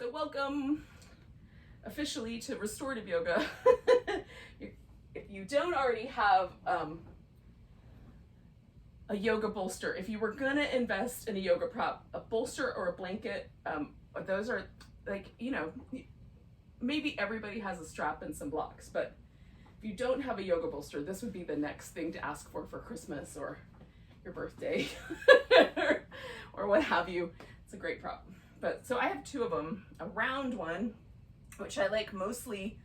So welcome officially to Restorative Yoga. If you don't already have a yoga bolster, if you were gonna invest in a yoga prop, a bolster or a blanket, those are like, maybe everybody has a strap and some blocks, but if you don't have a yoga bolster, this would be the next thing to ask for Christmas or your birthday or what have you. It's a great prop. But so I have two of them, a round one, which I like mostly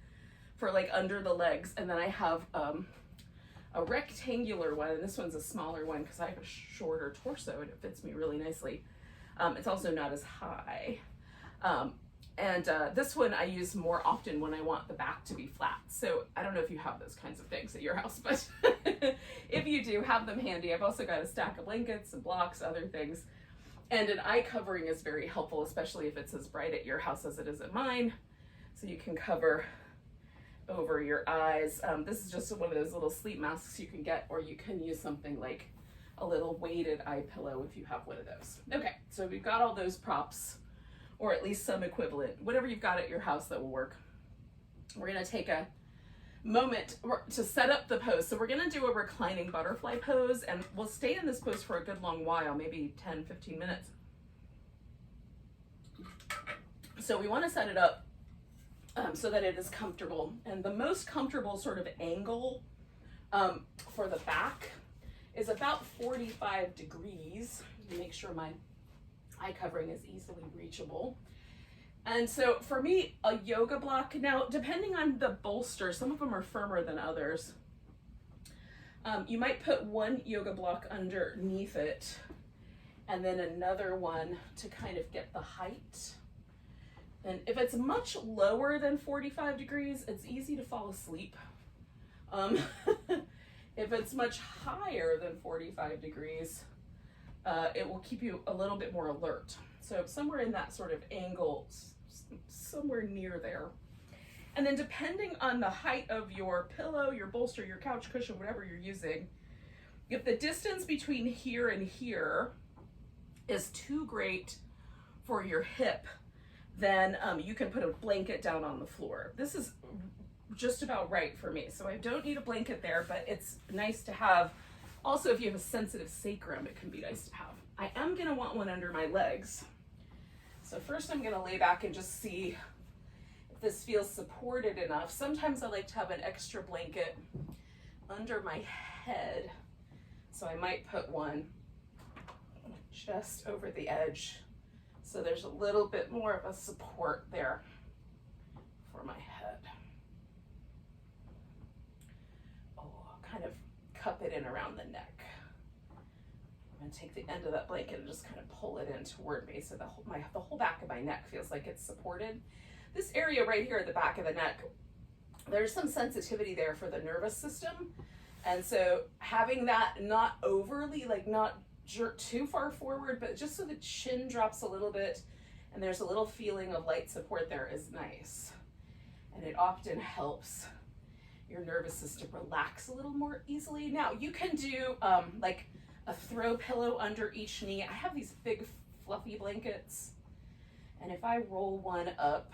for like under the legs, and then I have a rectangular one, and this one's a smaller one because I have a shorter torso and it fits me really nicely. It's also not as high. This one I use more often when I want the back to be flat. So I don't know if you have those kinds of things at your house, but if you do, have them handy. I've also got a stack of blankets and blocks, other things. And an eye covering is very helpful, especially if it's as bright at your house as it is at mine. So you can cover over your eyes. This is just one of those little sleep masks you can get, or you can use something like a little weighted eye pillow if you have one of those. Okay, so we've got all those props, or at least some equivalent, whatever you've got at your house that will work. We're gonna take a moment to set up the pose. So we're gonna do a reclining butterfly pose, and we'll stay in this pose for a good long while, maybe 10-15 minutes. So we wanna set it up so that it is comfortable. And the most comfortable sort of angle for the back is about 45 degrees. Make sure my eye covering is easily reachable. And so for me, a yoga block, now depending on the bolster, some of them are firmer than others. You might put one yoga block underneath it and then another one to kind of get the height. And if it's much lower than 45 degrees, it's easy to fall asleep. If it's much higher than 45 degrees, it will keep you a little bit more alert. So somewhere in that sort of angle, somewhere near there. And then depending on the height of your pillow, your bolster, your couch cushion, whatever you're using, if the distance between here and here is too great for your hip, then you can put a blanket down on the floor. This is just about right for me. So I don't need a blanket there, but it's nice to have. Also, if you have a sensitive sacrum, it can be nice to have. I am gonna want one under my legs. So first I'm gonna lay back and just see if this feels supported enough. Sometimes I like to have an extra blanket under my head. So I might put one just over the edge. So there's a little bit more of a support there for my head. Oh, kind of cup it in around the neck. I'm gonna take the end of that blanket and just kind of pull it in toward me so the whole back of my neck feels like it's supported. This area right here at the back of the neck, there's some sensitivity there for the nervous system. And so having that not overly, like not jerk too far forward, but just so the chin drops a little bit and there's a little feeling of light support there is nice. And it often helps your nervous system relax a little more easily. Now you can do like a throw pillow under each knee. I have these big fluffy blankets, and if I roll one up,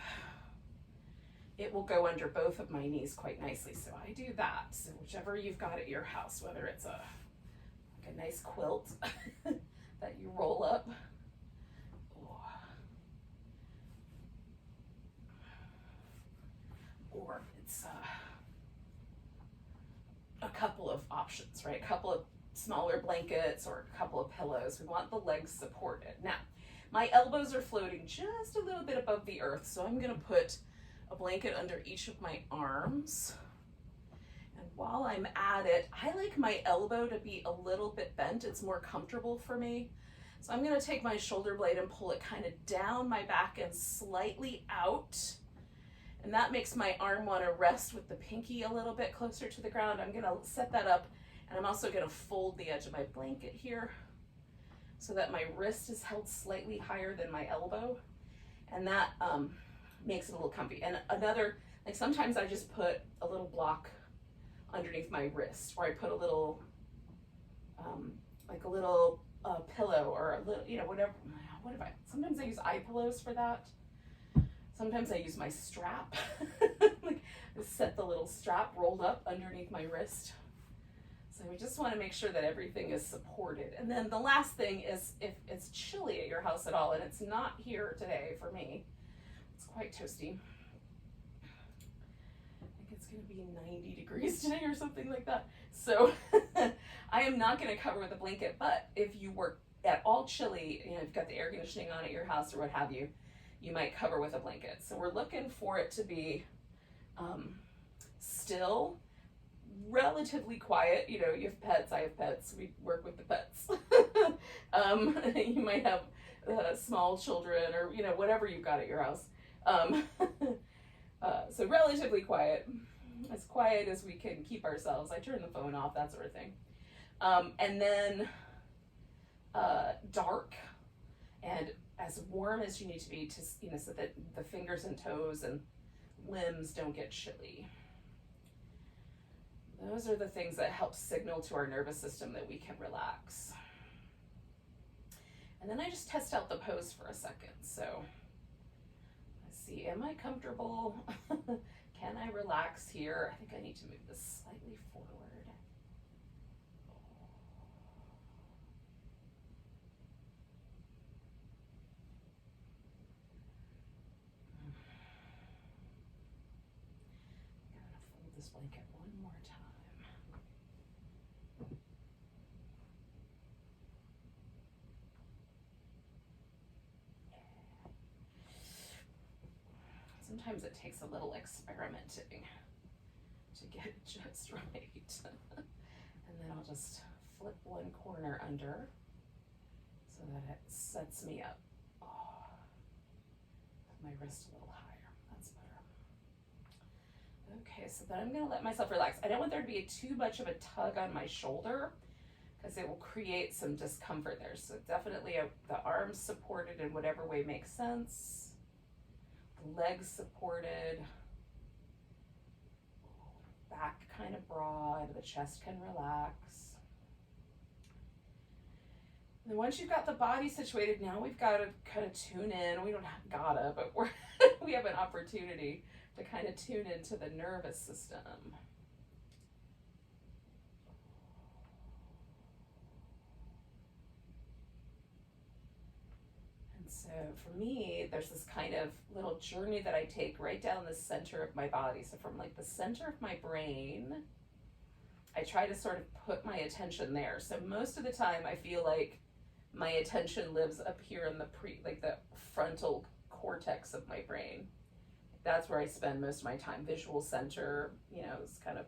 it will go under both of my knees quite nicely. So I do that. So whichever you've got at your house, whether it's a nice quilt that you roll up, or it's a couple of options, right? A couple of smaller blankets or a couple of pillows. We want the legs supported. Now, my elbows are floating just a little bit above the earth, so I'm gonna put a blanket under each of my arms. And while I'm at it, I like my elbow to be a little bit bent. It's more comfortable for me. So I'm gonna take my shoulder blade and pull it kind of down my back and slightly out. And that makes my arm want to rest with the pinky a little bit closer to the ground. I'm gonna set that up, and I'm also gonna fold the edge of my blanket here so that my wrist is held slightly higher than my elbow. And that makes it a little comfy. And another, like sometimes I just put a little block underneath my wrist, or I put a little, like a little pillow or a little, whatever. Sometimes I use eye pillows for that. Sometimes I use my strap, like set the little strap rolled up underneath my wrist. So we just want to make sure that everything is supported. And then the last thing is, if it's chilly at your house at all, and it's not here today for me, it's quite toasty. I think it's going to be 90 degrees today or something like that. So I am not going to cover with a blanket, but if you were at all chilly, you know, you've got the air conditioning on at your house or what have you, you might cover with a blanket. So we're looking for it to be still, relatively quiet. You know, you have pets, I have pets, we work with the pets. You might have small children or, you know, whatever you've got at your house. So relatively quiet, as quiet as we can keep ourselves. I turn the phone off, that sort of thing. And then dark and as warm as you need to be, to, you know, so that the fingers and toes and limbs don't get chilly. Those are the things that help signal to our nervous system that we can relax. And then I just test out the pose for a second. So let's see, am I comfortable? Can I relax here? I think I need to move this slightly forward. This blanket one more time. Sometimes it takes a little experimenting to get it just right. And then I'll just flip one corner under so that it sets me up. Oh, my wrist a little higher. That's better. Okay, so then I'm going to let myself relax. I don't want there to be too much of a tug on my shoulder because it will create some discomfort there. So definitely the arms supported in whatever way makes sense. The legs supported. Back kind of broad. The chest can relax. And once you've got the body situated, now we've got to kind of tune in. We don't have gotta, but we have an opportunity to kind of tune into the nervous system. And so for me, there's this kind of little journey that I take right down the center of my body. So from like the center of my brain, I try to sort of put my attention there. So most of the time I feel like my attention lives up here in the the frontal cortex of my brain. That's where I spend most of my time, visual center, you know, this kind of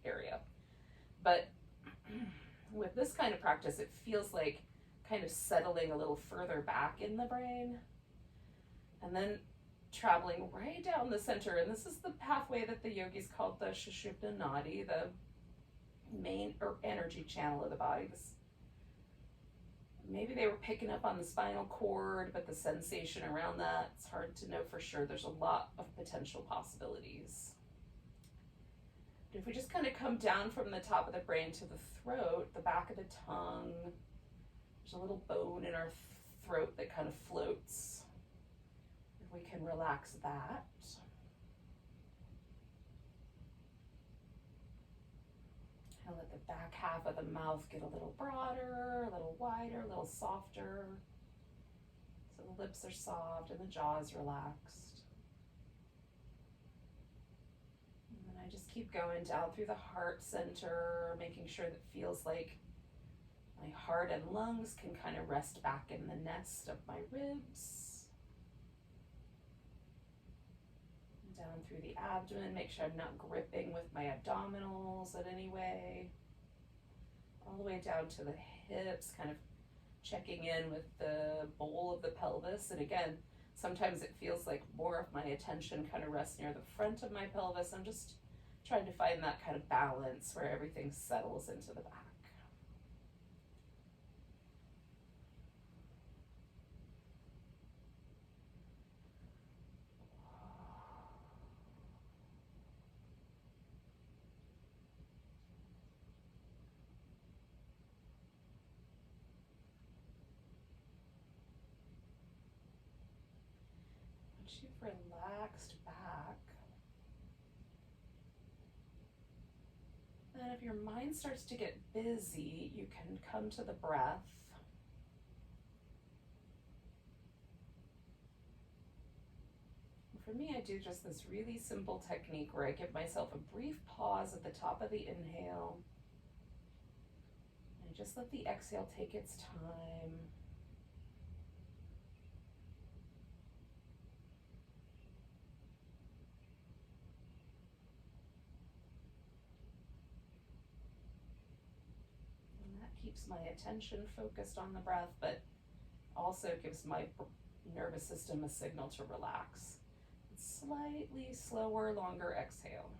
area. But with this kind of practice, it feels like kind of settling a little further back in the brain and then traveling right down the center. And this is the pathway that the yogis called the Shishup Nadi, the main or energy channel of the body. Maybe they were picking up on the spinal cord, but the sensation around that, it's hard to know for sure. There's a lot of potential possibilities. But if we just kind of come down from the top of the brain to the throat, the back of the tongue, there's a little bone in our throat that kind of floats. If we can relax that. And let the back half of the mouth get a little broader, a little wider, a little softer. So the lips are soft and the jaw is relaxed. And then I just keep going down through the heart center, making sure that it feels like my heart and lungs can kind of rest back in the nest of my ribs. Down through the abdomen, make sure I'm not gripping with my abdominals in any way. All the way down to the hips, kind of checking in with the bowl of the pelvis. And again, sometimes it feels like more of my attention kind of rests near the front of my pelvis. I'm just trying to find that kind of balance where everything settles into the back. Once you've then if your mind starts to get busy, you can come to the breath. For me, I do just this really simple technique where I give myself a brief pause at the top of the inhale. And just let the exhale take its time. And that keeps my attention focused on the breath, but also gives my nervous system a signal to relax. Slightly slower, longer exhale.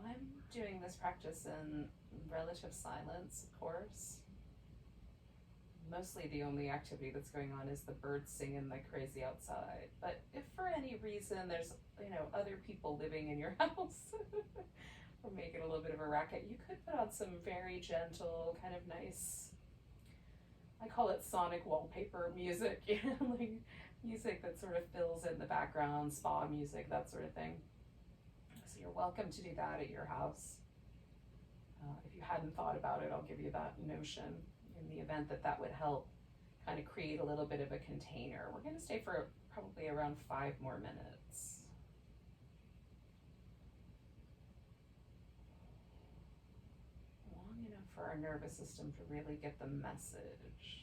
I'm doing this practice in relative silence, of course. Mostly the only activity that's going on is the birds singing like crazy outside. But if for any reason there's, other people living in your house or making a little bit of a racket, you could put on some very gentle, kind of nice, I call it sonic wallpaper music, like music that sort of fills in the background, spa music, that sort of thing. So you're welcome to do that at your house. If you hadn't thought about it, I'll give you that notion in the event that would help kind of create a little bit of a container. We're going to stay for probably around 5 more minutes. Long enough for our nervous system to really get the message.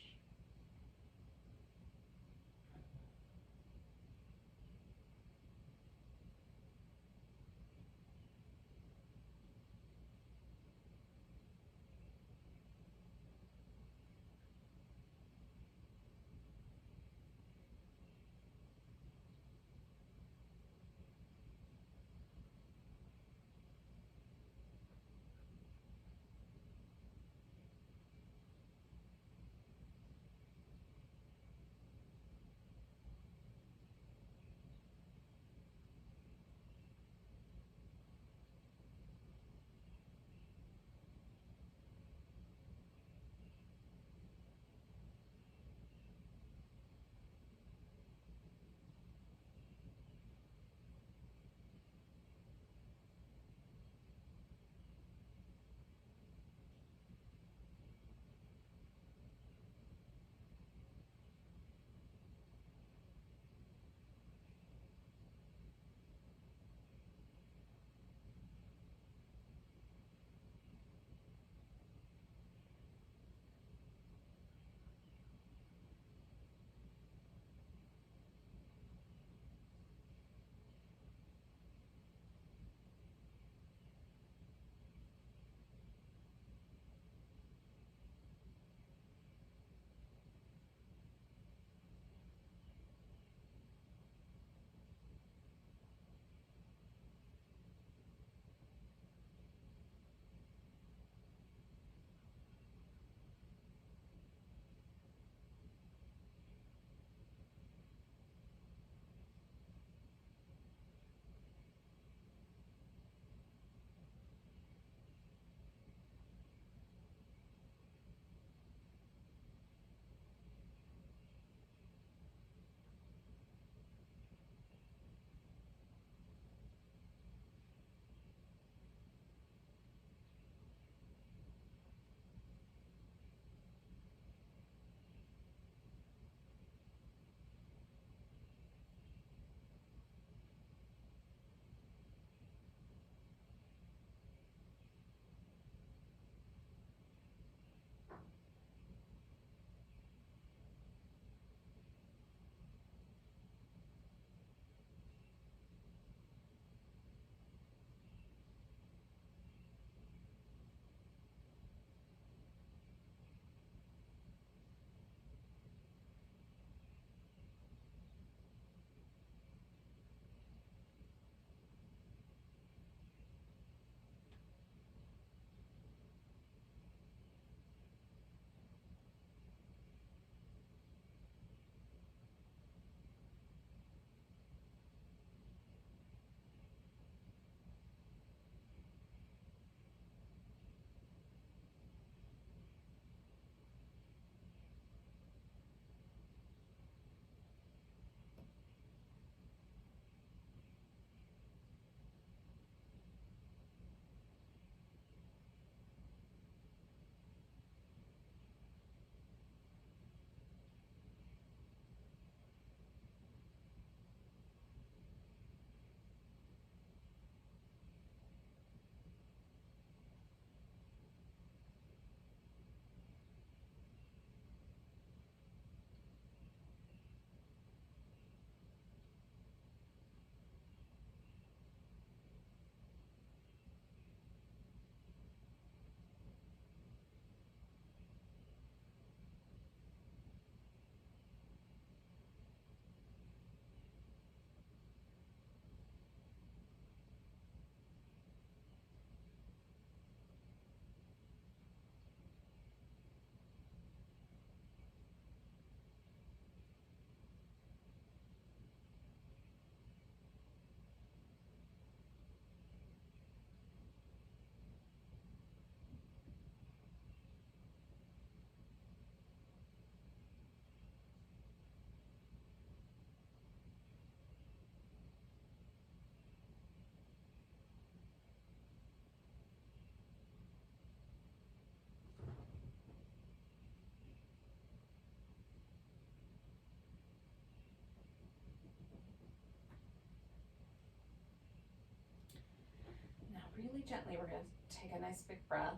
really gently, we're going to take a nice big breath.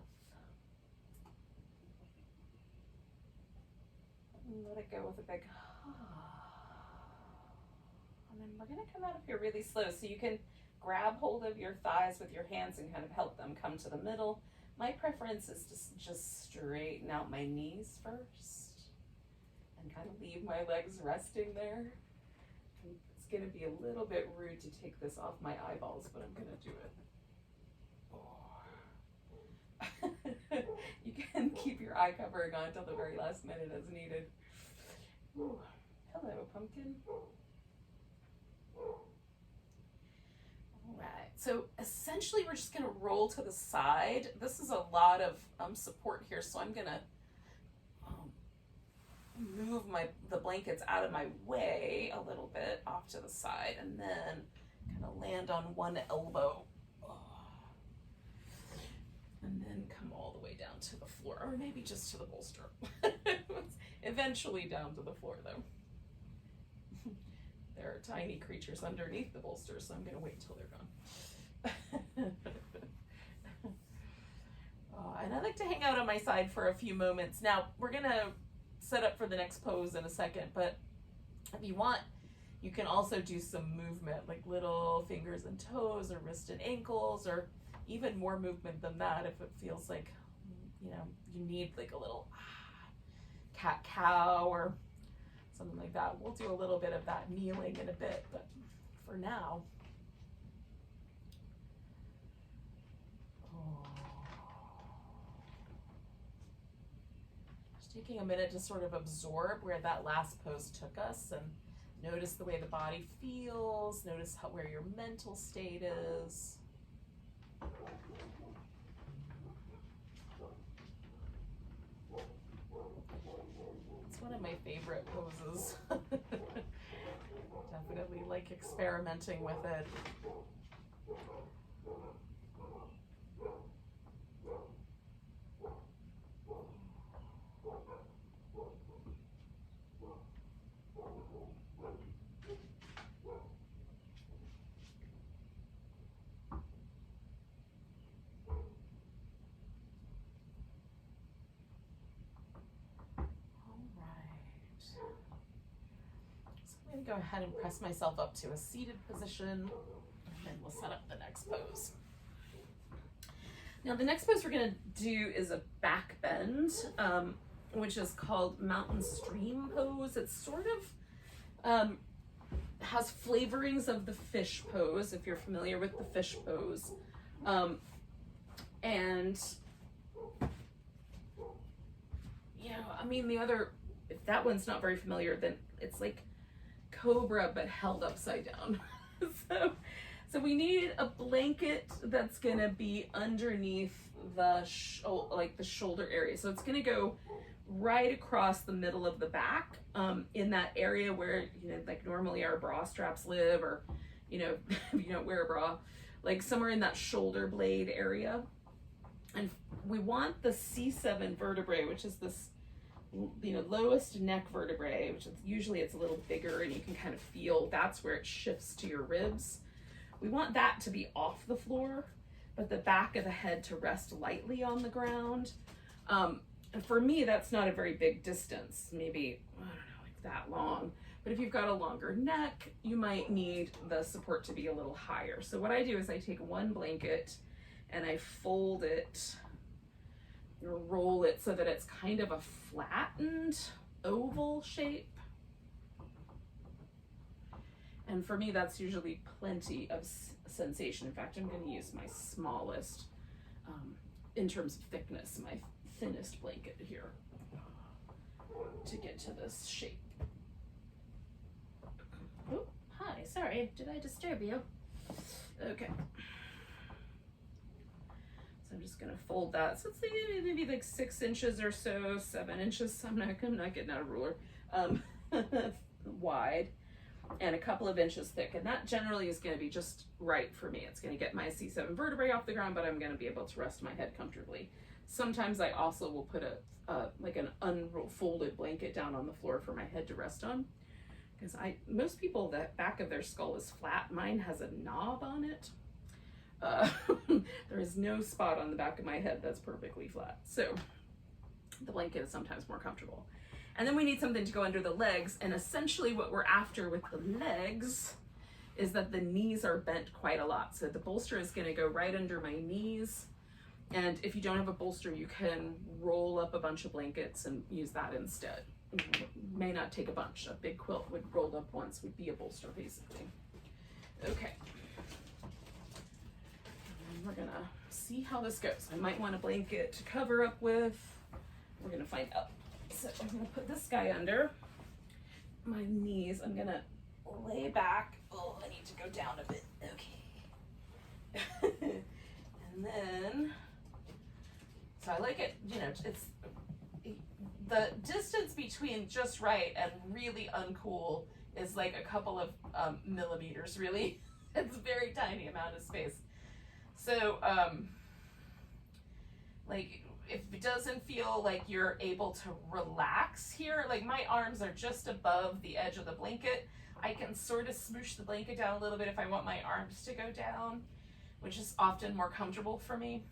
And let it go with a big and then we're going to come out of here really slow. So you can grab hold of your thighs with your hands and kind of help them come to the middle. My preference is to just straighten out my knees first and kind of leave my legs resting there. It's going to be a little bit rude to take this off my eyeballs, but I'm going to do it. You can keep your eye covering on until the very last minute as needed. Ooh. Hello, pumpkin. All right, so essentially we're just going to roll to the side. This is a lot of support here, so I'm going to move the blankets out of my way a little bit off to the side, and then kind of land on one elbow. And then come all the way down to the floor, or maybe just to the bolster. Eventually down to the floor, though. There are tiny creatures underneath the bolster, so I'm going to wait until they're gone. And I like to hang out on my side for a few moments. Now, we're going to set up for the next pose in a second, but if you want, you can also do some movement, like little fingers and toes, or wrist and ankles, or even more movement than that if it feels like, you know, you need like a little cat-cow or something like that. We'll do a little bit of that kneeling in a bit, but for now, just taking a minute to sort of absorb where that last pose took us and notice the way the body feels, notice where your mental state is. It's one of my favorite poses. Definitely like experimenting with it. I'm going to go ahead and press myself up to a seated position, and then we'll set up the next pose. Now the next pose we're going to do is a back bend, which is called mountain stream pose. It's sort of has flavorings of the fish pose, if you're familiar with the fish pose. And you know, I mean, if that one's not very familiar, then it's like cobra but held upside down. so we need a blanket that's gonna be underneath the the shoulder area. So it's gonna go right across the middle of the back, in that area where, you know, like normally our bra straps live, or, you know, if you don't wear a bra, like somewhere in that shoulder blade area. And we want the C7 vertebrae, which is this, you know, lowest neck vertebrae, which is usually it's a little bigger, and you can kind of feel that's where it shifts to your ribs. We want that to be off the floor, but the back of the head to rest lightly on the ground. And for me, that's not a very big distance, maybe, I don't know, like that long. But if you've got a longer neck, you might need the support to be a little higher. So what I do is I take one blanket and I fold it, or roll it so that it's kind of a flattened oval shape. And for me, that's usually plenty of sensation. In fact, I'm going to use my smallest, in terms of thickness, my thinnest blanket here to get to this shape. Oh, hi, sorry, did I disturb you? Okay. So I'm just gonna fold that. So it's maybe like 6 inches or so, 7 inches. I'm not getting out a ruler. Wide, and a couple of inches thick. And that generally is gonna be just right for me. It's gonna get my C7 vertebrae off the ground, but I'm gonna be able to rest my head comfortably. Sometimes I also will put like an unfolded blanket down on the floor for my head to rest on. Because most people, the back of their skull is flat. Mine has a knob on it. Uh, there is no spot on the back of my head that's perfectly flat. So the blanket is sometimes more comfortable. And then we need something to go under the legs. And essentially what we're after with the legs is that the knees are bent quite a lot. So the bolster is going to go right under my knees. And if you don't have a bolster, you can roll up a bunch of blankets and use that instead. It may not take a bunch. A big quilt would rolled up once would be a bolster, basically. Okay. And we're gonna see how this goes. I might want a blanket to cover up with. We're gonna find out. So I'm gonna put this guy under my knees. I'm gonna lay back. Oh, I need to go down a bit. Okay. And then, so I like it, you know, it's the distance between just right and really uncool is like a couple of millimeters, really. It's a very tiny amount of space. So, like, if it doesn't feel like you're able to relax here, like my arms are just above the edge of the blanket, I can sort of smoosh the blanket down a little bit if I want my arms to go down, which is often more comfortable for me.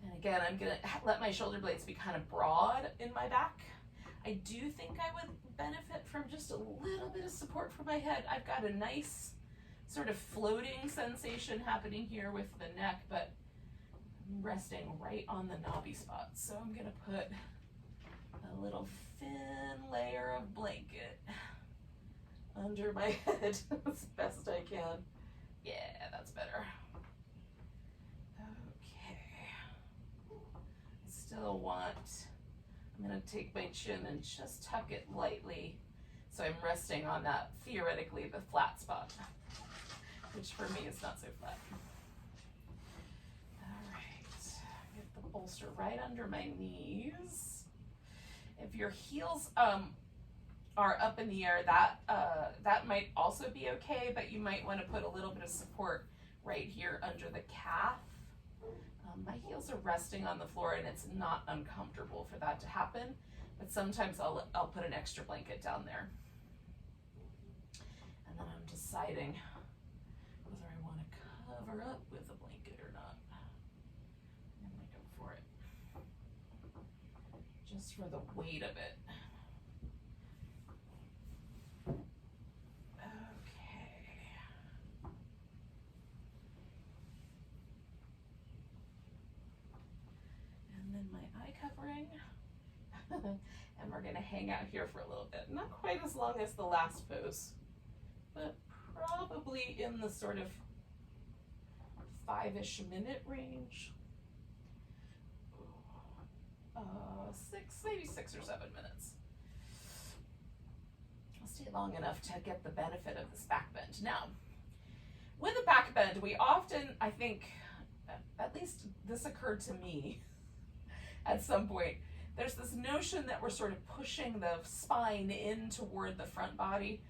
And again, I'm gonna let my shoulder blades be kind of broad in my back. I do think I would benefit from just a little bit of support for my head. I've got a nice sort of floating sensation happening here with the neck, but I'm resting right on the knobby spot. So I'm gonna put a little thin layer of blanket under my head as best I can. Yeah, that's better. Still I'm going to take my chin and just tuck it lightly so I'm resting on that, theoretically, the flat spot, which for me is not so flat. All right, get the bolster right under my knees. If your heels are up in the air, that might also be okay, but you might want to put a little bit of support right here under the calf. My heels are resting on the floor and it's not uncomfortable for that to happen, but sometimes I'll put an extra blanket down there. And then I'm deciding whether I want to cover up with a blanket or not. I'm gonna go for it. Just for the weight of it. And we're gonna hang out here for a little bit. Not quite as long as the last pose, but probably in the sort of 5-ish minute range. Maybe 6 or 7 minutes. I'll stay long enough to get the benefit of this back bend. Now, with a back bend, we often, I think, at least this occurred to me at some point, there's this notion that we're sort of pushing the spine in toward the front body,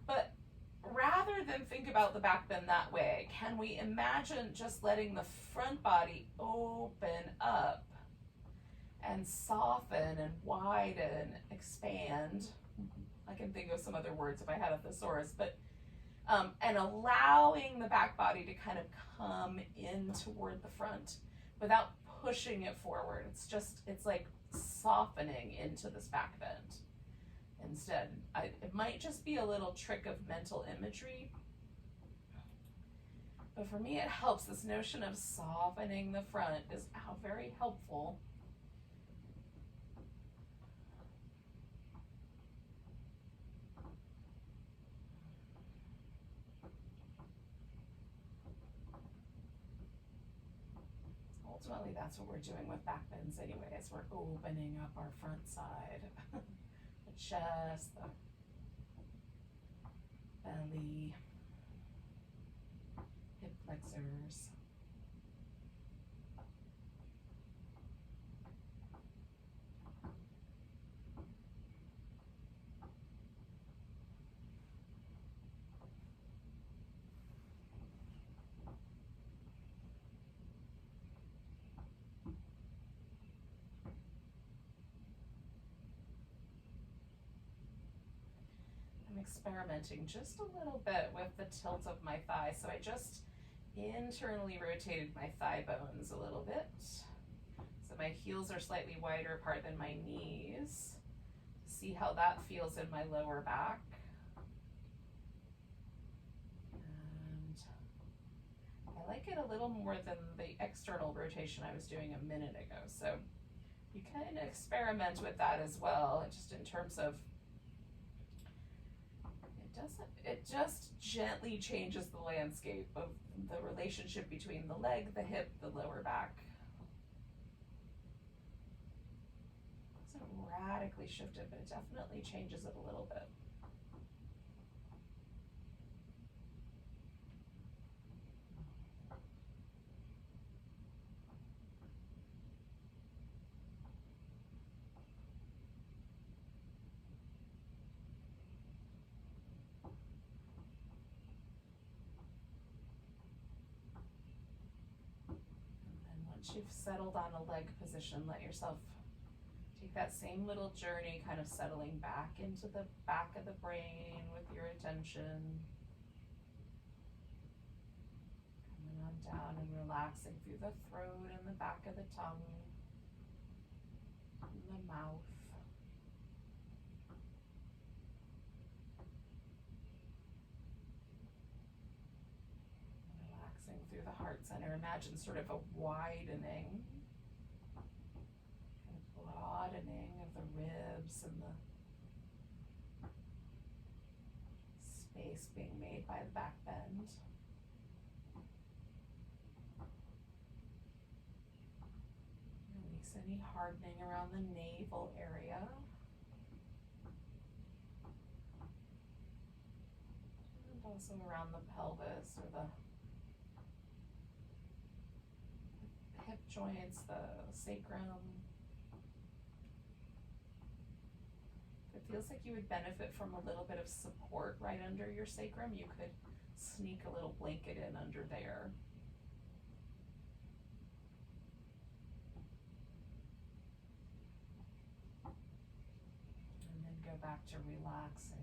but rather than think about the back bend that way, can we imagine just letting the front body open up and soften and widen, expand? I can think of some other words if I had a thesaurus, but and allowing the back body to kind of come in toward the front without pushing it forward. It's like softening into this back bend instead. It might just be a little trick of mental imagery, but for me it helps. This notion of softening the front is very helpful. Ultimately, that's what we're doing with back bends anyways. We're opening up our front side, the chest, the belly, hip flexors. experimenting just a little bit with the tilt of my thigh. So I just internally rotated my thigh bones a little bit. So my heels are slightly wider apart than my knees. See how that feels in my lower back. And I like it a little more than the external rotation I was doing a minute ago. So you can experiment with that as well, just in terms of, it just gently changes the landscape of the relationship between the leg, the hip, the lower back. It doesn't radically shift it, but it definitely changes it a little bit. Once you've settled on a leg position, let yourself take that same little journey, kind of settling back into the back of the brain with your attention. Coming on down and relaxing through the throat and the back of the tongue and the mouth. Through the heart center. Imagine sort of a widening, kind of broadening of the ribs and the space being made by the back bend. Release any hardening around the navel area. And also around the pelvis or the hip joints, the sacrum. If it feels like you would benefit from a little bit of support right under your sacrum, you could sneak a little blanket in under there. And then go back to relaxing.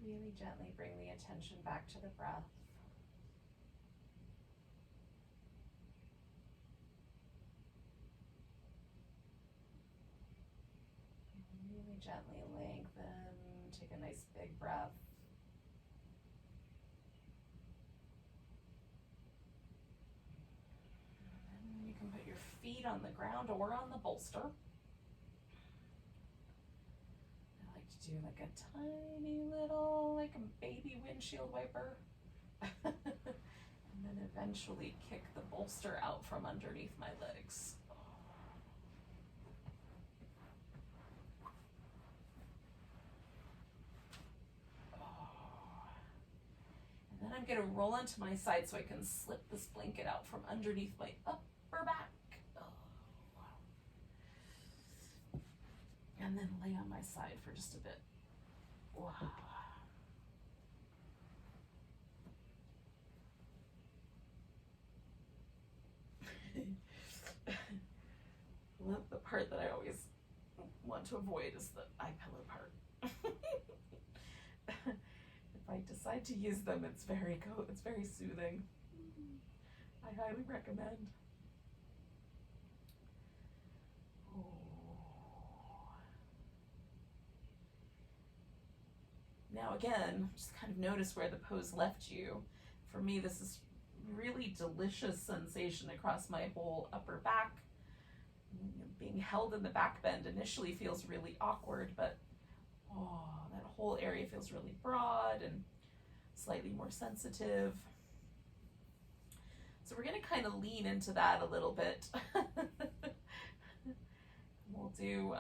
really gently bring the attention back to the breath. Really gently lengthen, take a nice big breath. And then you can put your feet on the ground or on the bolster. I like to do like a tiny little, like a baby windshield wiper. And then eventually kick the bolster out from underneath my legs. And then I'm going to roll onto my side so I can slip this blanket out from underneath my upper back. And then lay on my side for just a bit. Wow. Well, the part that I always want to avoid is the eye pillow part. If I decide to use them, it's very soothing. I highly recommend. Oh. Now again, just kind of notice where the pose left you. For me, this is really delicious sensation across my whole upper back. Being held in the back bend initially feels really awkward, but that whole area feels really broad and slightly more sensitive. So we're going to kind of lean into that a little bit. We'll do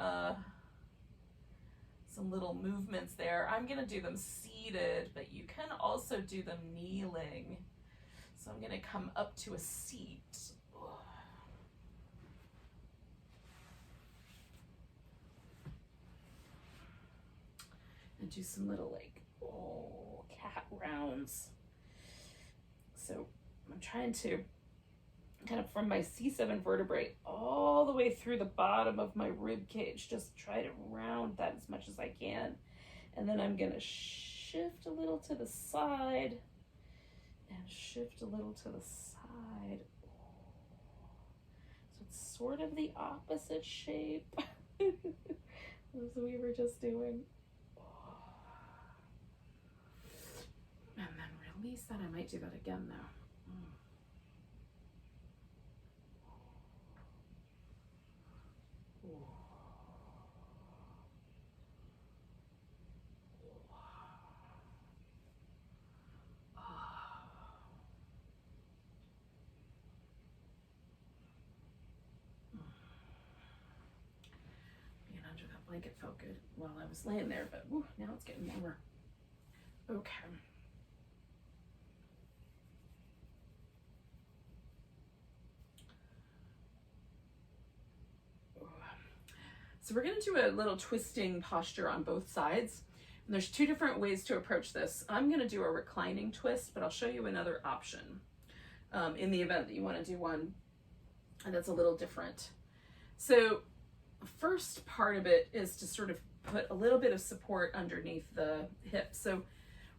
some little movements there. I'm going to do them seated, but you can also do them kneeling. So I'm going to come up to a seat. And do some little like, cat rounds. So I'm trying to kind of from my C7 vertebrae all the way through the bottom of my rib cage, just try to round that as much as I can. And then I'm going to shift a little to the side and shift a little to the side. So it's sort of the opposite shape as we were just doing. And then release that. I might do that again though. Being under that blanket felt good while I was laying there, but now it's getting warmer. Okay. So we're going to do a little twisting posture on both sides. And there's two different ways to approach this. I'm going to do a reclining twist, but I'll show you another option in the event that you want to do one and that's a little different. So the first part of it is to sort of put a little bit of support underneath the hip. So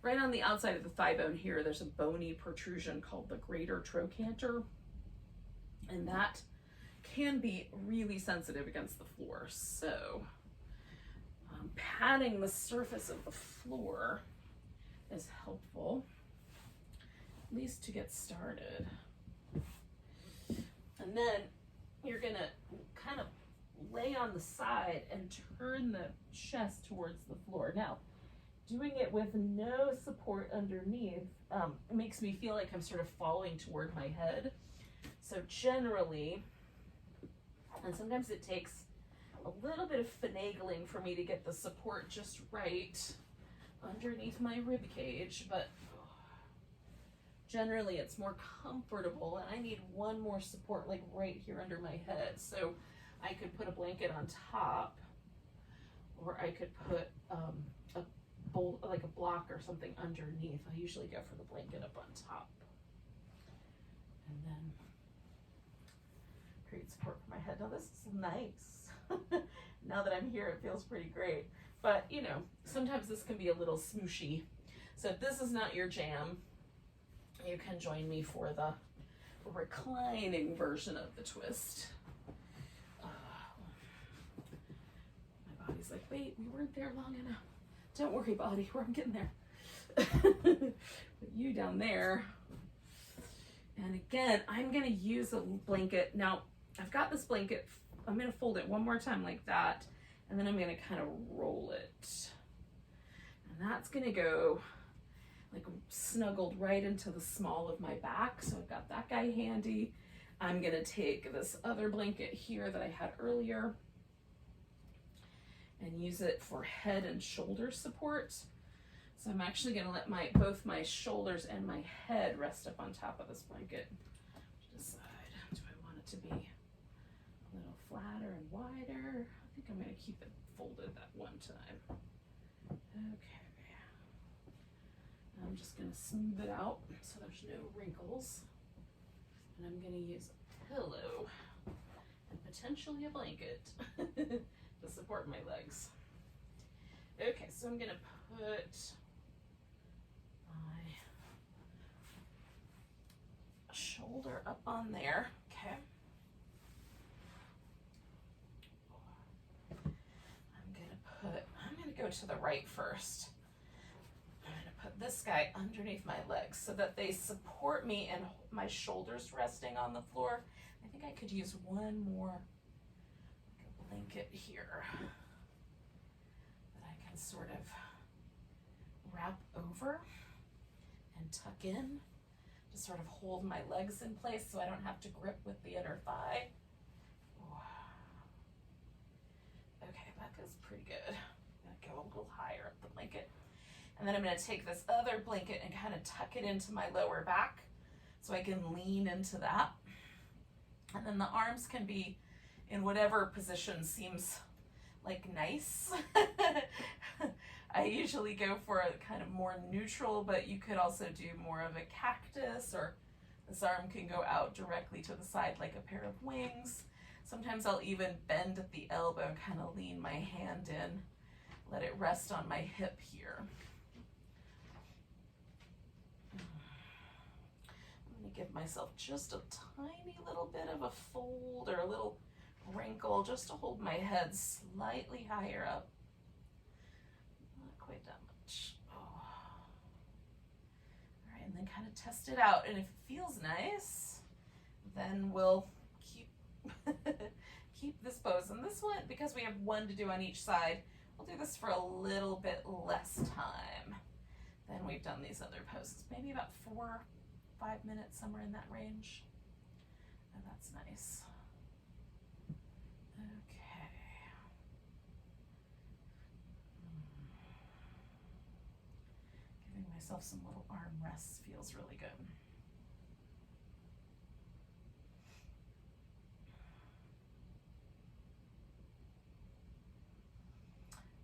right on the outside of the thigh bone here, there's a bony protrusion called the greater trochanter. And that can be really sensitive against the floor. So patting the surface of the floor is helpful, at least to get started. And then you're gonna kind of lay on the side and turn the chest towards the floor. Now, doing it with no support underneath makes me feel like I'm sort of falling toward my head. So generally, and sometimes it takes a little bit of finagling for me to get the support just right underneath my rib cage, but generally it's more comfortable, and I need one more support like right here under my head. So I could put a blanket on top, or I could put a bowl, like a block or something underneath. I usually go for the blanket up on top. And then create support for my head. Now this is nice. Now that I'm here, it feels pretty great. But you know, sometimes this can be a little smooshy. So if this is not your jam, you can join me for the reclining version of the twist. My body's like, wait, we weren't there long enough. Don't worry, body, I'm getting there. But you down there. And again, I'm gonna use a blanket. Now, I've got this blanket, I'm gonna fold it one more time like that, and then I'm gonna kind of roll it. And that's gonna go like snuggled right into the small of my back. So I've got that guy handy. I'm gonna take this other blanket here that I had earlier and use it for head and shoulder support. So I'm actually gonna let both my shoulders and my head rest up on top of this blanket. Decide, do I want it to be a little flatter and wider? I think I'm gonna keep it folded that one time. Okay. I'm just gonna smooth it out so there's no wrinkles. And I'm gonna use a pillow and potentially a blanket to support my legs. Okay, so I'm gonna put my shoulder up on there, okay. I'm gonna go to the right first. I'm gonna put this guy underneath my legs so that they support me and my shoulders resting on the floor. I think I could use one more blanket here that I can sort of wrap over and tuck in to sort of hold my legs in place so I don't have to grip with the inner thigh. Okay, that goes pretty good. I'm gonna go a little higher up the blanket. And then I'm gonna take this other blanket and kind of tuck it into my lower back so I can lean into that. And then the arms can be in whatever position seems like nice. I usually go for a kind of more neutral, but you could also do more of a cactus, or this arm can go out directly to the side like a pair of wings. Sometimes I'll even bend at the elbow and kind of lean my hand in, let it rest on my hip here. I'm gonna give myself just a tiny little bit of a fold or a little wrinkle just to hold my head slightly higher up. Not quite that much. Oh. All right, and then kind of test it out. And if it feels nice, then we'll keep this pose. And this one, because we have one to do on each side, we'll do this for a little bit less time than we've done these other poses. Maybe about 4 or 5 minutes, somewhere in that range. And that's nice. Okay. Giving myself some little arm rests feels really good.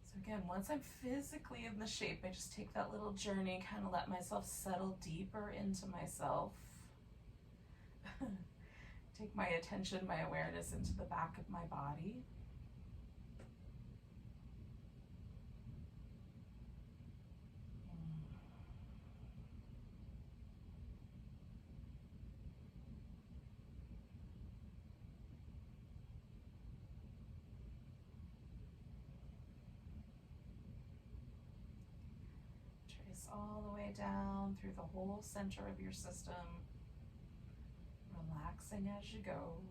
So again, once I'm physically in the shape, I just take that little journey, kind of let myself settle deeper into myself. Take my attention, my awareness into the back of my body. Trace all the way down through the whole center of your system. Relaxing as you go.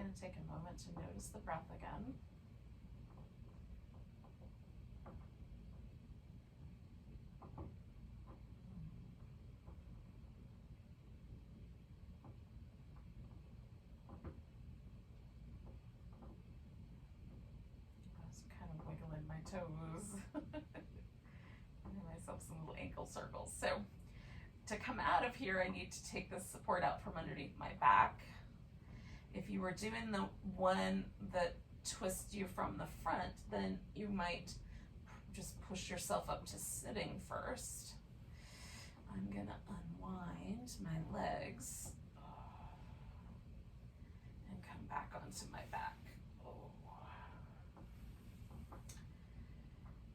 going to take a moment to notice the breath again. I was kind of wiggling my toes. Giving myself some little ankle circles. So to come out of here, I need to take this support out from underneath my back. If you were doing the one that twists you from the front, then you might just push yourself up to sitting first. I'm gonna unwind my legs and come back onto my back.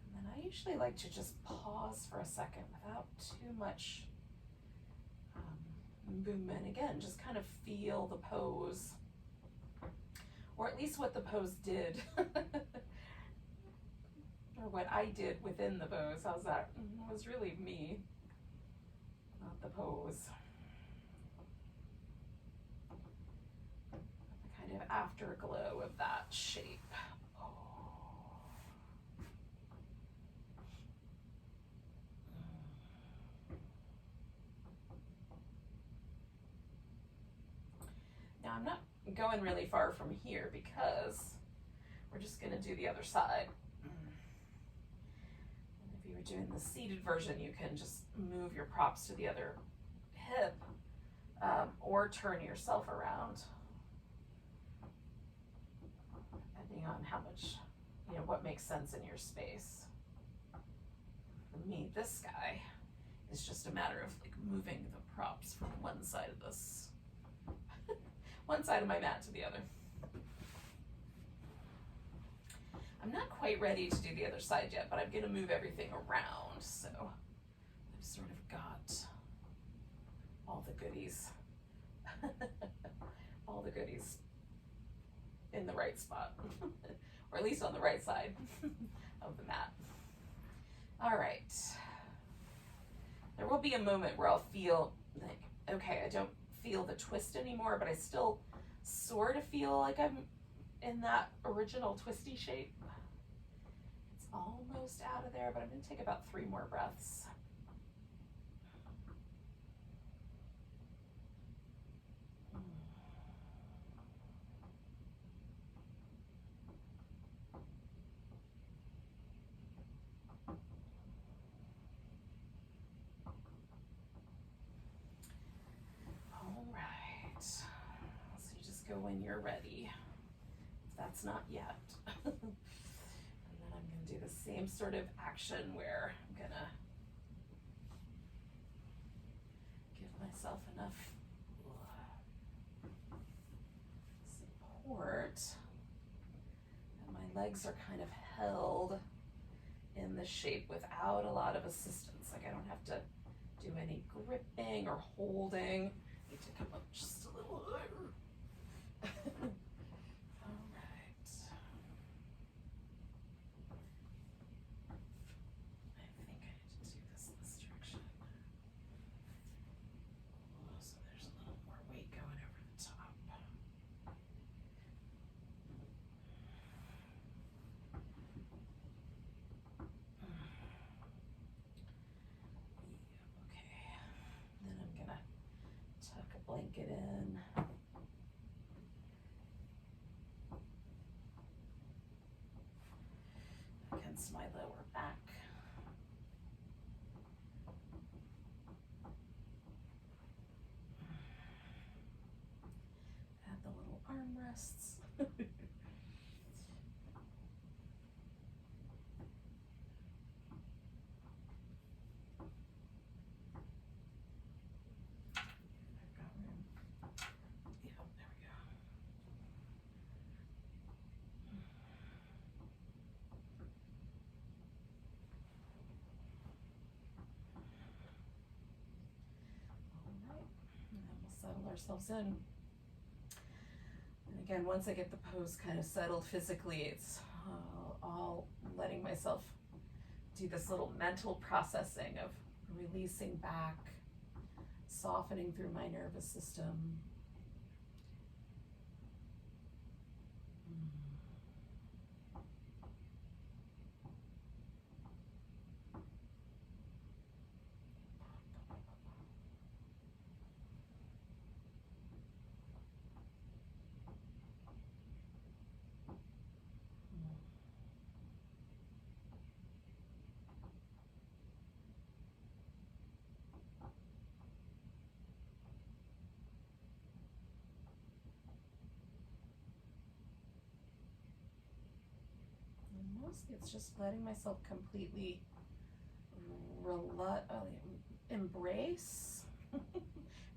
And then I usually like to just pause for a second without too much movement. Again, just kind of feel the pose, or at least what the pose did, or what I did within the pose. How's that? It was really me, not the pose. The kind of afterglow of that shape. Now I'm not going really far from here because we're just going to do the other side. And if you were doing the seated version, you can just move your props to the other hip, or turn yourself around, depending on how much, what makes sense in your space. For me, this guy is just a matter of like moving the props from one side of this one side of my mat to the other. I'm not quite ready to do the other side yet, but I'm going to move everything around, so I've sort of got all the goodies, all the goodies in the right spot, or at least on the right side of the mat. All right. There will be a moment where I'll feel like, okay, I don't feel the twist anymore, but I still sort of feel like I'm in that original twisty shape. It's almost out of there, but I'm going to take about 3 more breaths. Go when you're ready, if that's not yet. And then I'm going to do the same sort of action where I'm going to give myself enough support, and my legs are kind of held in the shape without a lot of assistance. Like I don't have to do any gripping or holding. I need to come up just a little higher. All right. I think I need to do this in this direction. So there's a little more weight going over the top. Okay. Then I'm gonna tuck a blanket in. Against my lower back. Add the little armrests. Settle ourselves in. And again, once I get the pose kind of settled physically, it's all letting myself do this little mental processing of releasing back, softening through my nervous system, It's just letting myself completely embrace,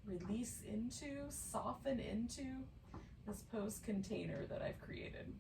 release into, soften into this pose container that I've created.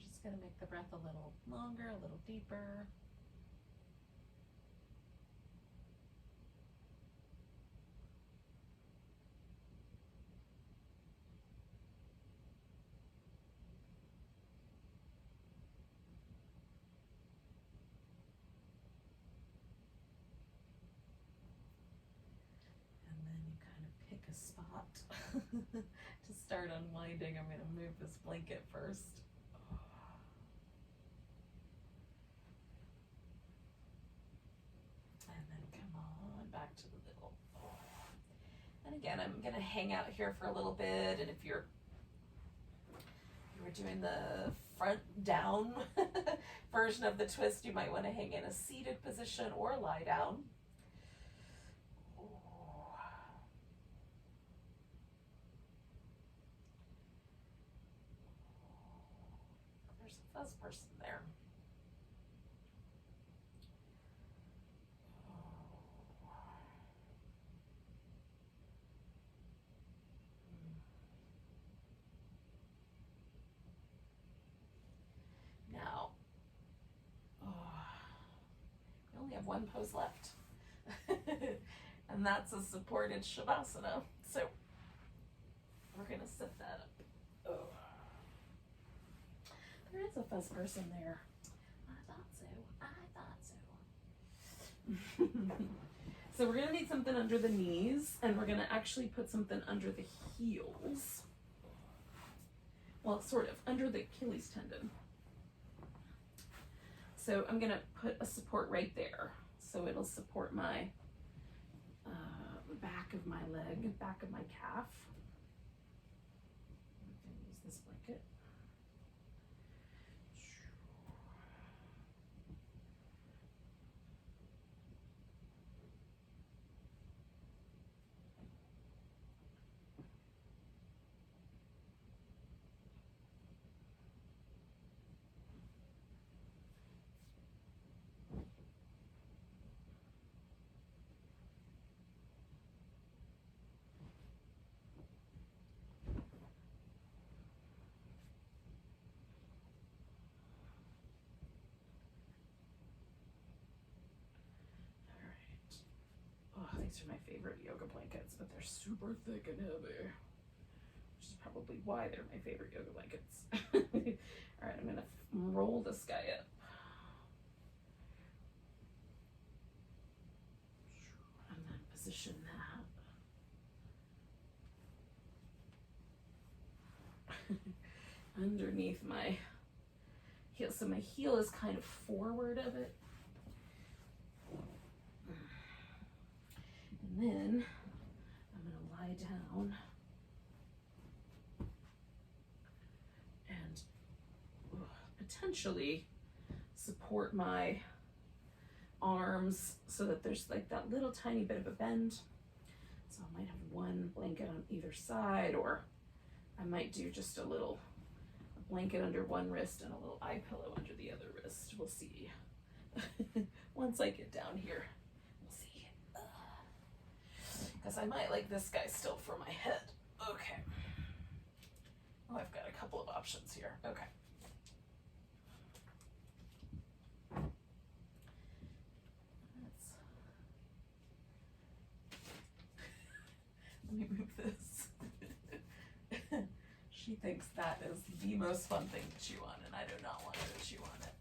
just going to make the breath a little longer, a little deeper. And then you kind of pick a spot to start unwinding. I'm going to move this blanket first. Back to the middle. And again, I'm going to hang out here for a little bit, and if you were doing the front down version of the twist, you might want to hang in a seated position or lie down. There's a fuzz person there. One pose left, and that's a supported Shavasana. So we're gonna set that up. Oh, there is a fuzz person there. I thought so. So we're gonna need something under the knees, and we're gonna actually put something under the heels. Well, sort of under the Achilles tendon. So I'm gonna put a support right there. So it'll support my back of my leg, back of my calf. I'm gonna use this blanket. These are my favorite yoga blankets, but they're super thick and heavy, which is probably why they're my favorite yoga blankets. All right, I'm gonna roll this guy up. And then position that underneath my heel. So my heel is kind of forward of it. And then I'm going to lie down and potentially support my arms so that there's like that little tiny bit of a bend. So I might have one blanket on either side, or I might do just a blanket under one wrist and a little eye pillow under the other wrist. We'll see. Once I get down here. Because I might like this guy still for my head. Okay. Oh, I've got a couple of options here. Okay. Let me move this. She thinks that is the most fun thing to chew on, and I do not want her to chew on it.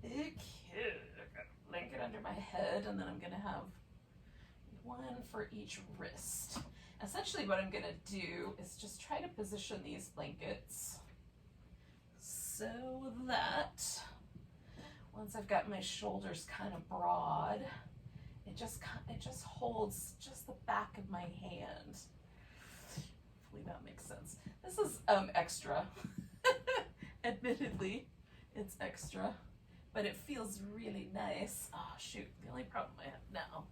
Okay, I've got a blanket under my head, and then I'm gonna have one for each wrist. Essentially what I'm gonna do is just try to position these blankets so that once I've got my shoulders kind of broad, it just holds just the back of my hand. Hopefully that makes sense. This is extra. Admittedly, it's extra. But it feels really nice. Oh shoot, the only problem I have now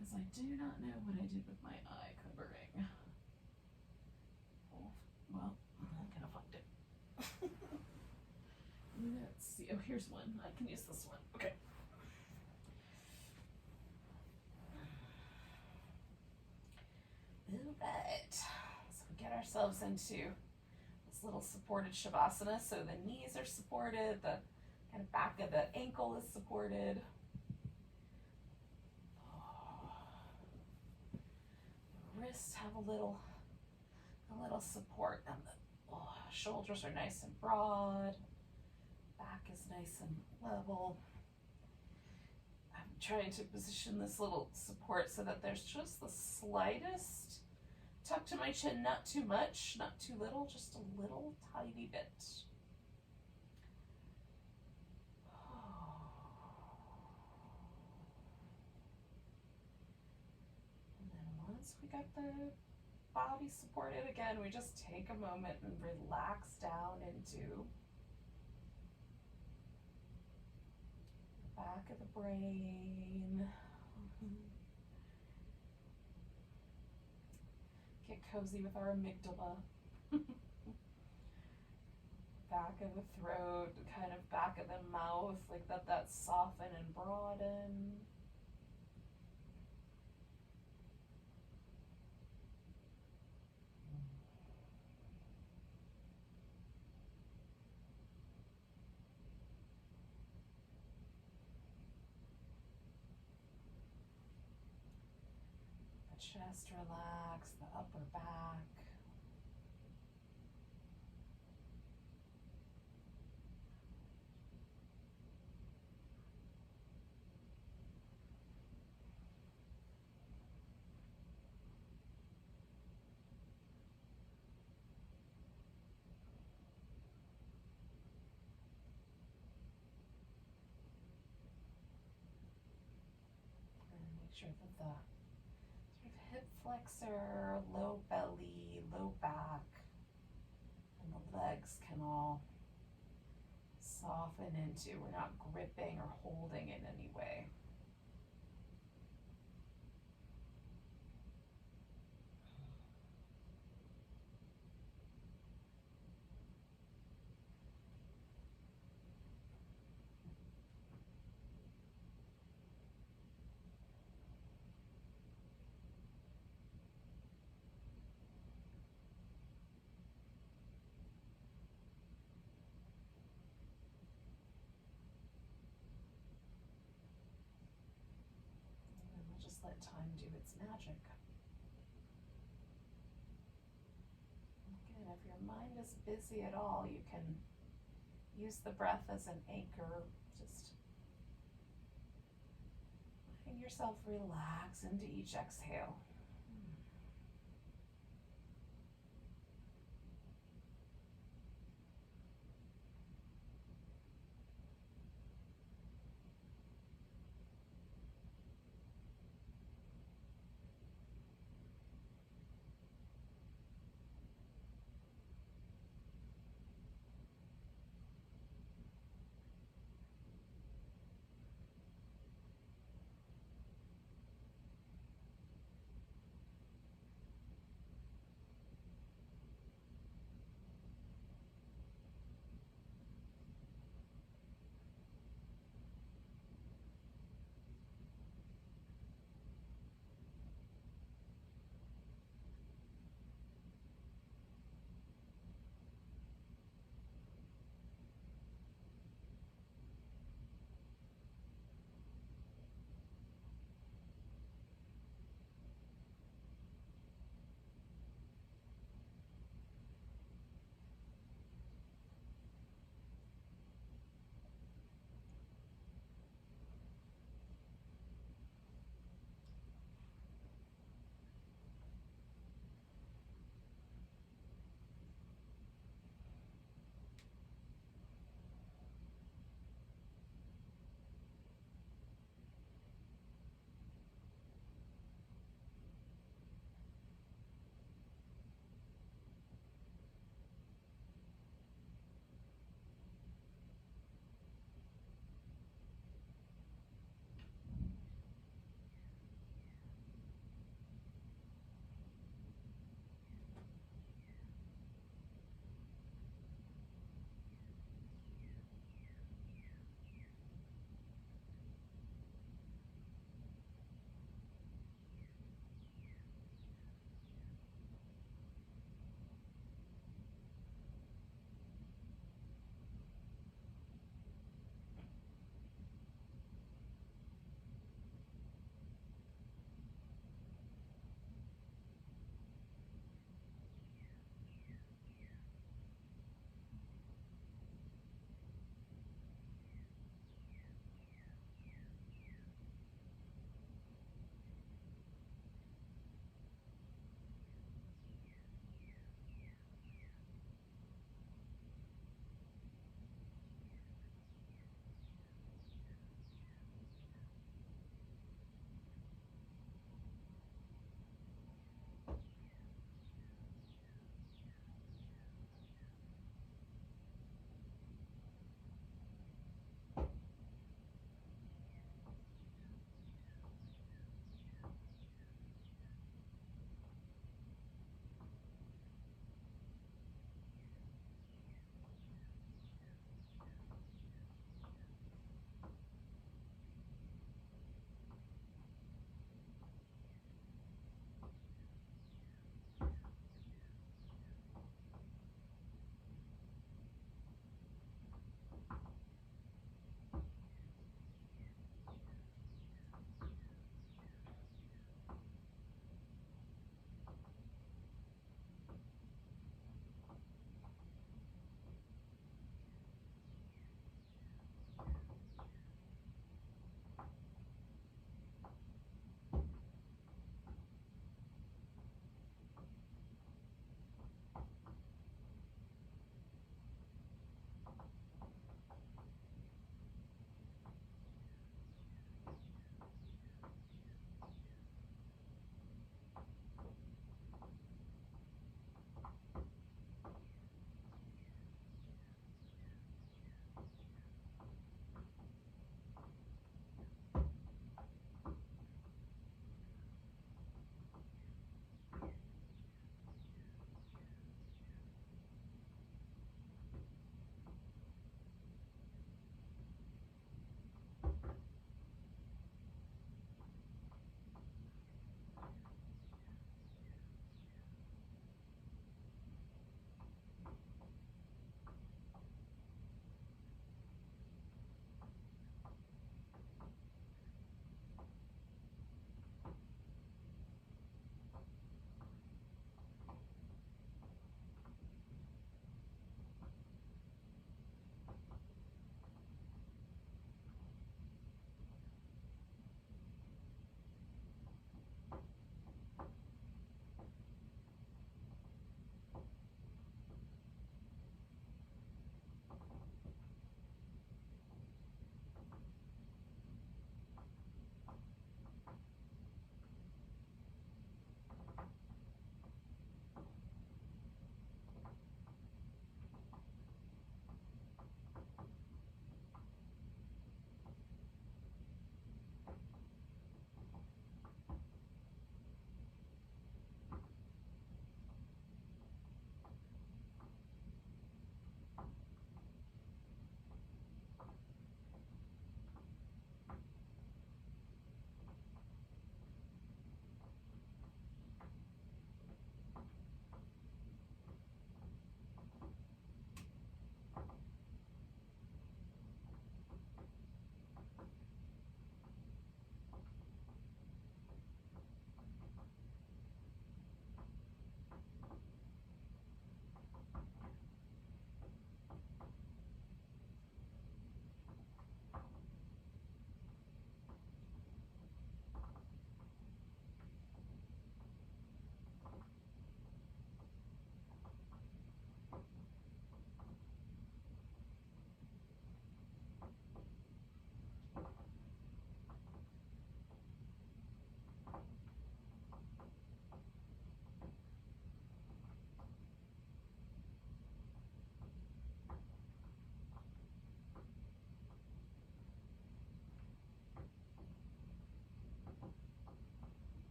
is I do not know what I did with my eye covering. Oh, well, I'm gonna find it. Let's see, oh here's one, I can use this one, okay. right. So we get ourselves into this little supported Shavasana. So the knees are supported, the kind of back of the ankle is supported. The wrists have a little support, and the shoulders are nice and broad. Back is nice and level. I'm trying to position this little support so that there's just the slightest tuck to my chin, not too much, not too little, just a little tiny bit. And then once we got the body supported again, we just take a moment and relax down into the back of the brain. Get cozy with our amygdala. Back of the throat, kind of back of the mouth, like that soften and broaden. Chest relax, the upper back. And make sure that the hip flexor, low belly, low back, and the legs can all soften into. We're not gripping or holding in any way. Just let time do its magic. Again, if your mind is busy at all, you can use the breath as an anchor. Just letting yourself relax into each exhale.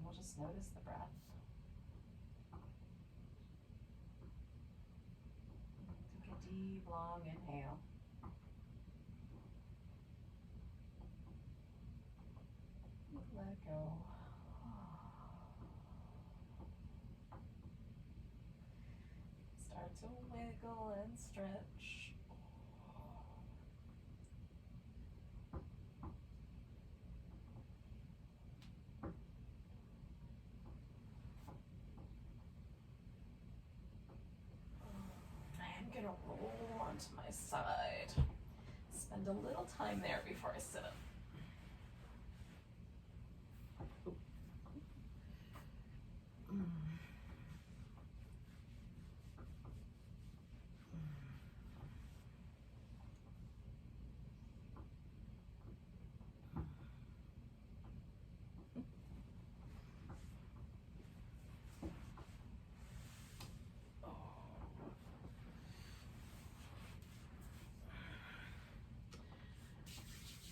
we'll just notice the breath. Take a deep, long inhale. Let go. Start to wiggle and stretch. I'm gonna roll onto my side. Spend a little time there before I sit up.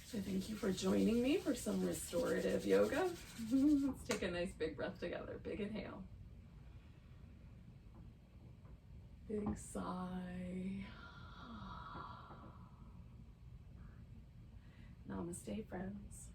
So thank you for joining me for some restorative yoga. Let's take a nice big breath together. Big inhale. Big sigh. Namaste, friends.